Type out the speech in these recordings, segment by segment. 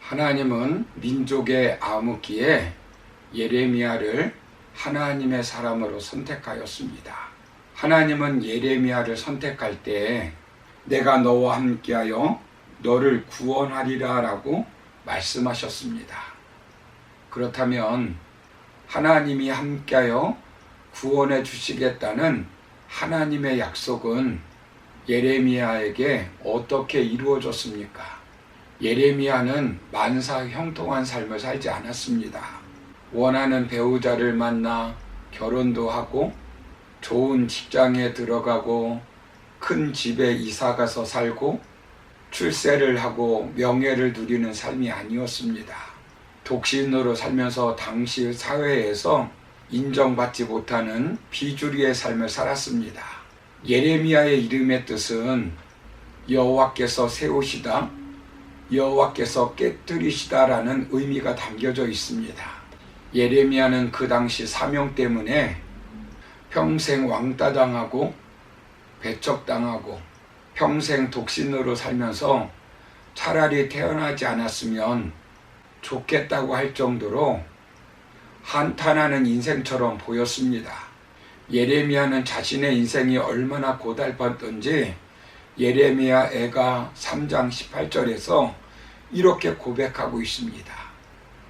하나님은 민족의 암흑기에 예레미야를 하나님의 사람으로 선택하였습니다. 하나님은 예레미야를 선택할 때 내가 너와 함께하여 너를 구원하리라 라고 말씀하셨습니다. 그렇다면 하나님이 함께하여 구원해 주시겠다는 하나님의 약속은 예레미야에게 어떻게 이루어졌습니까? 예레미야는 만사 형통한 삶을 살지 않았습니다. 원하는 배우자를 만나 결혼도 하고 좋은 직장에 들어가고 큰 집에 이사가서 살고 출세를 하고 명예를 누리는 삶이 아니었습니다. 독신으로 살면서 당시 사회에서 인정받지 못하는 비주류의 삶을 살았습니다. 예레미야의 이름의 뜻은 여호와께서 세우시다, 여호와께서 깨뜨리시다라는 의미가 담겨져 있습니다. 예레미야는 그 당시 사명 때문에 평생 왕따당하고 배척당하고 평생 독신으로 살면서 차라리 태어나지 않았으면 좋겠다고 할 정도로 한탄하는 인생처럼 보였습니다. 예레미야는 자신의 인생이 얼마나 고달팠던지 예레미야 애가 3장 18절에서 이렇게 고백하고 있습니다.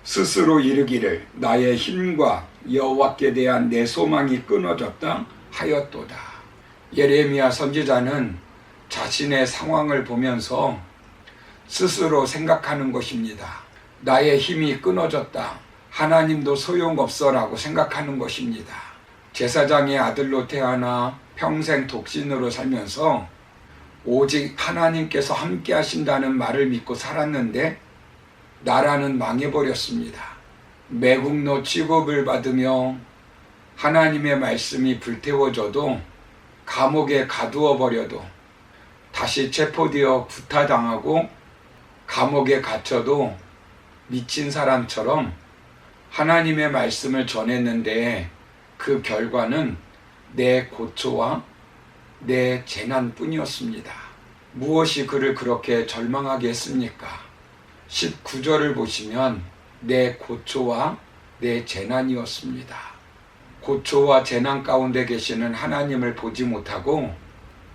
스스로 이르기를 나의 힘과 여호와께 대한 내 소망이 끊어졌다 하였도다. 예레미야 선지자는 자신의 상황을 보면서 스스로 생각하는 것입니다. 나의 힘이 끊어졌다. 하나님도 소용없어 라고 생각하는 것입니다. 제사장의 아들로 태어나 평생 독신으로 살면서 오직 하나님께서 함께 하신다는 말을 믿고 살았는데 나라는 망해버렸습니다. 매국노 취급을 받으며 하나님의 말씀이 불태워져도 감옥에 가두어 버려도 다시 체포되어 구타당하고 감옥에 갇혀도 미친 사람처럼 하나님의 말씀을 전했는데 그 결과는 내 고초와 내 재난뿐이었습니다. 무엇이 그를 그렇게 절망하게 했습니까? 19절을 보시면 내 고초와 내 재난이었습니다. 고초와 재난 가운데 계시는 하나님을 보지 못하고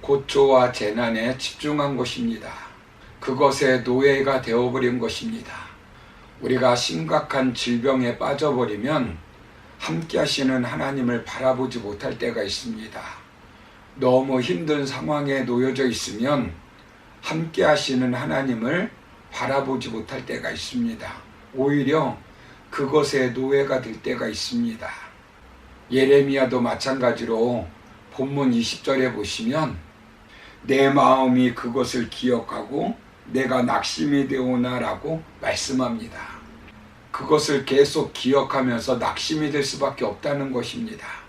고초와 재난에 집중한 것입니다. 그것에 노예가 되어버린 것입니다. 우리가 심각한 질병에 빠져버리면 함께 하시는 하나님을 바라보지 못할 때가 있습니다. 너무 힘든 상황에 놓여져 있으면 함께 하시는 하나님을 바라보지 못할 때가 있습니다. 오히려 그것에 노예가 될 때가 있습니다. 예레미야도 마찬가지로 본문 20절에 보시면 내 마음이 그것을 기억하고 내가 낙심이 되오나라고 말씀합니다. 그것을 계속 기억하면서 낙심이 될 수밖에 없다는 것입니다.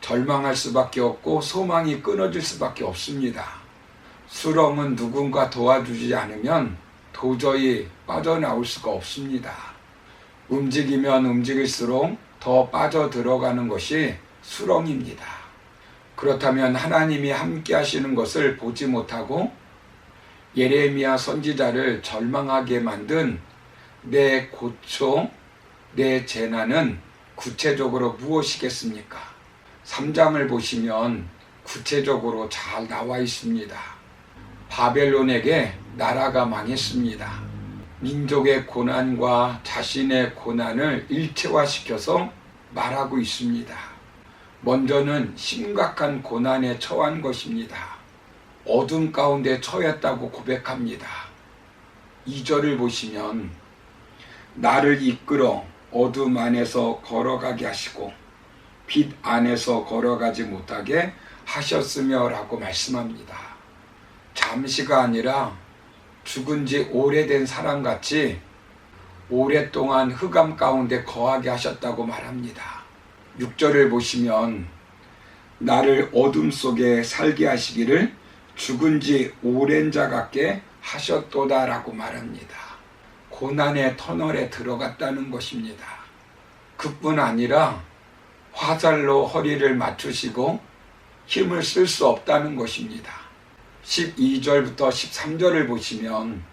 절망할 수밖에 없고 소망이 끊어질 수밖에 없습니다. 수렁은 누군가 도와주지 않으면 도저히 빠져나올 수가 없습니다. 움직이면 움직일수록 더 빠져들어가는 것이 수렁입니다. 그렇다면 하나님이 함께 하시는 것을 보지 못하고 예레미야 선지자를 절망하게 만든 내 고초, 내 재난은 구체적으로 무엇이겠습니까? 3장을 보시면 구체적으로 잘 나와 있습니다. 바벨론에게 나라가 망했습니다. 민족의 고난과 자신의 고난을 일체화시켜서 말하고 있습니다. 먼저는 심각한 고난에 처한 것입니다. 어둠 가운데 처했다고 고백합니다. 2절을 보시면 나를 이끌어 어둠 안에서 걸어가게 하시고 빛 안에서 걸어가지 못하게 하셨으며 라고 말씀합니다. 잠시가 아니라 죽은 지 오래된 사람같이 오랫동안 흑암 가운데 거하게 하셨다고 말합니다. 6절을 보시면 나를 어둠 속에 살게 하시기를 죽은 지 오랜 자 같게 하셨도다 라고 말합니다. 고난의 터널에 들어갔다는 것입니다. 그뿐 아니라 화살로 허리를 맞추시고 힘을 쓸 수 없다는 것입니다. 12절부터 13절을 보시면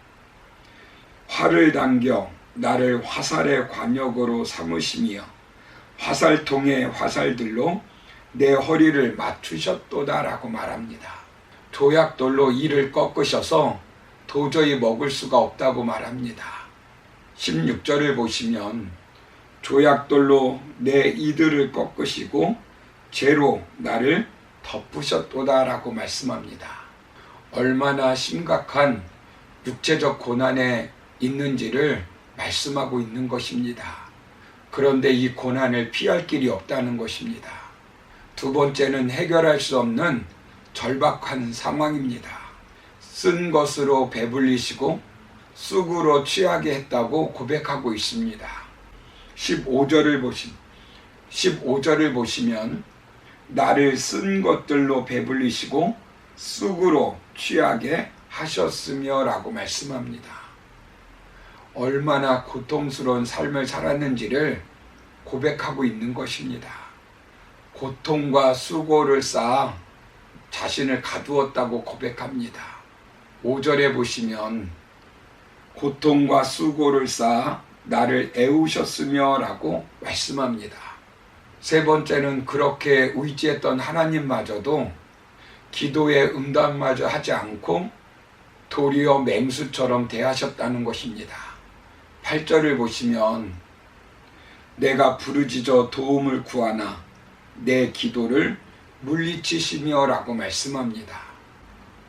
활을 당겨 나를 화살의 관역으로 삼으시며 화살통의 화살들로 내 허리를 맞추셨도다라고 말합니다. 조약돌로 이를 꺾으셔서 도저히 먹을 수가 없다고 말합니다. 16절을 보시면 조약돌로 내 이들을 꺾으시고 죄로 나를 덮으셨도다라고 말씀합니다. 얼마나 심각한 육체적 고난에 있는지를 말씀하고 있는 것입니다. 그런데 이 고난을 피할 길이 없다는 것입니다. 두 번째는 해결할 수 없는 절박한 상황입니다. 쓴 것으로 배불리시고 쑥으로 취하게 했다고 고백하고 있습니다. 15절을 보시면 나를 쓴 것들로 배불리시고 쑥으로 취하게 하셨으며 라고 말씀합니다. 얼마나 고통스러운 삶을 살았는지를 고백하고 있는 것입니다. 고통과 수고를 쌓아 자신을 가두었다고 고백합니다. 5절에 보시면 고통과 수고를 쌓아 나를 애우셨으며 라고 말씀합니다. 세 번째는 그렇게 의지했던 하나님마저도 기도의 응답마저 하지 않고 도리어 맹수처럼 대하셨다는 것입니다. 8절을 보시면 내가 부르짖어 도움을 구하나 내 기도를 물리치시며 라고 말씀합니다.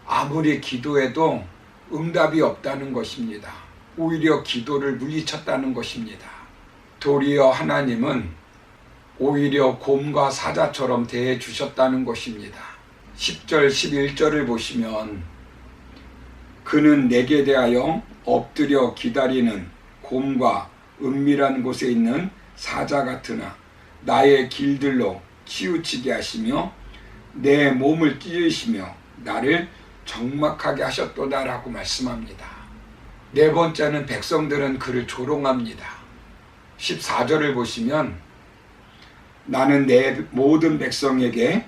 아무리 기도해도 응답이 없다는 것입니다. 오히려 기도를 물리쳤다는 것입니다. 도리어 하나님은 오히려 곰과 사자처럼 대해 주셨다는 것입니다. 10절, 11절을 보시면 그는 내게 대하여 엎드려 기다리는 곰과 은밀한 곳에 있는 사자 같으나 나의 길들로 치우치게 하시며 내 몸을 찢으시며 나를 적막하게 하셨도다라고 말씀합니다. 네 번째는 백성들은 그를 조롱합니다. 14절을 보시면 나는 내 모든 백성에게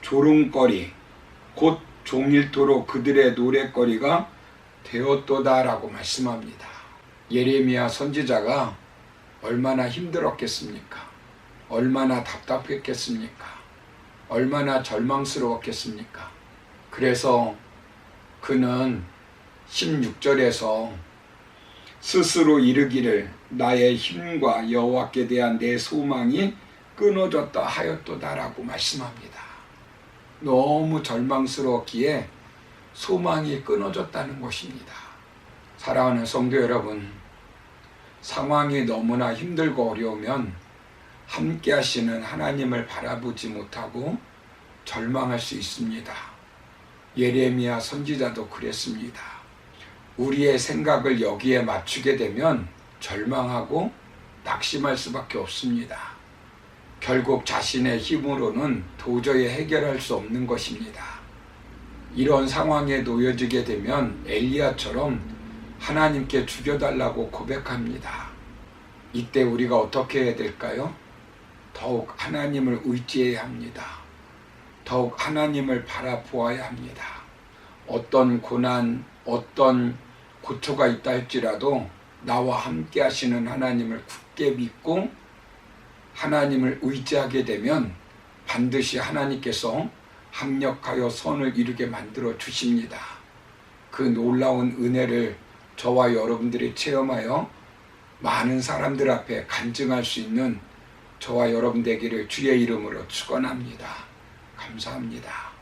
조롱거리 곧 종일토록 그들의 노랫거리가 되었도다라고 말씀합니다. 예레미야 선지자가 얼마나 힘들었겠습니까? 얼마나 답답했겠습니까? 얼마나 절망스러웠겠습니까? 그래서 그는 16절에서 스스로 이르기를 나의 힘과 여호와께 대한 내 소망이 끊어졌다 하였도다라고 말씀합니다. 너무 절망스러웠기에 소망이 끊어졌다는 것입니다. 사랑하는 성도 여러분, 상황이 너무나 힘들고 어려우면 함께 하시는 하나님을 바라보지 못하고 절망할 수 있습니다. 예레미야 선지자도 그랬습니다. 우리의 생각을 여기에 맞추게 되면 절망하고 낙심할 수밖에 없습니다. 결국 자신의 힘으로는 도저히 해결할 수 없는 것입니다. 이런 상황에 놓여지게 되면 엘리야처럼 하나님께 죽여달라고 고백합니다. 이때 우리가 어떻게 해야 될까요? 더욱 하나님을 의지해야 합니다. 더욱 하나님을 바라보아야 합니다. 어떤 고난, 어떤 고초가 있다 할지라도 나와 함께 하시는 하나님을 굳게 믿고 하나님을 의지하게 되면 반드시 하나님께서 합력하여 선을 이루게 만들어 주십니다. 그 놀라운 은혜를 저와 여러분들이 체험하여 많은 사람들 앞에 간증할 수 있는 저와 여러분 되기를 주의 이름으로 축원합니다. 감사합니다.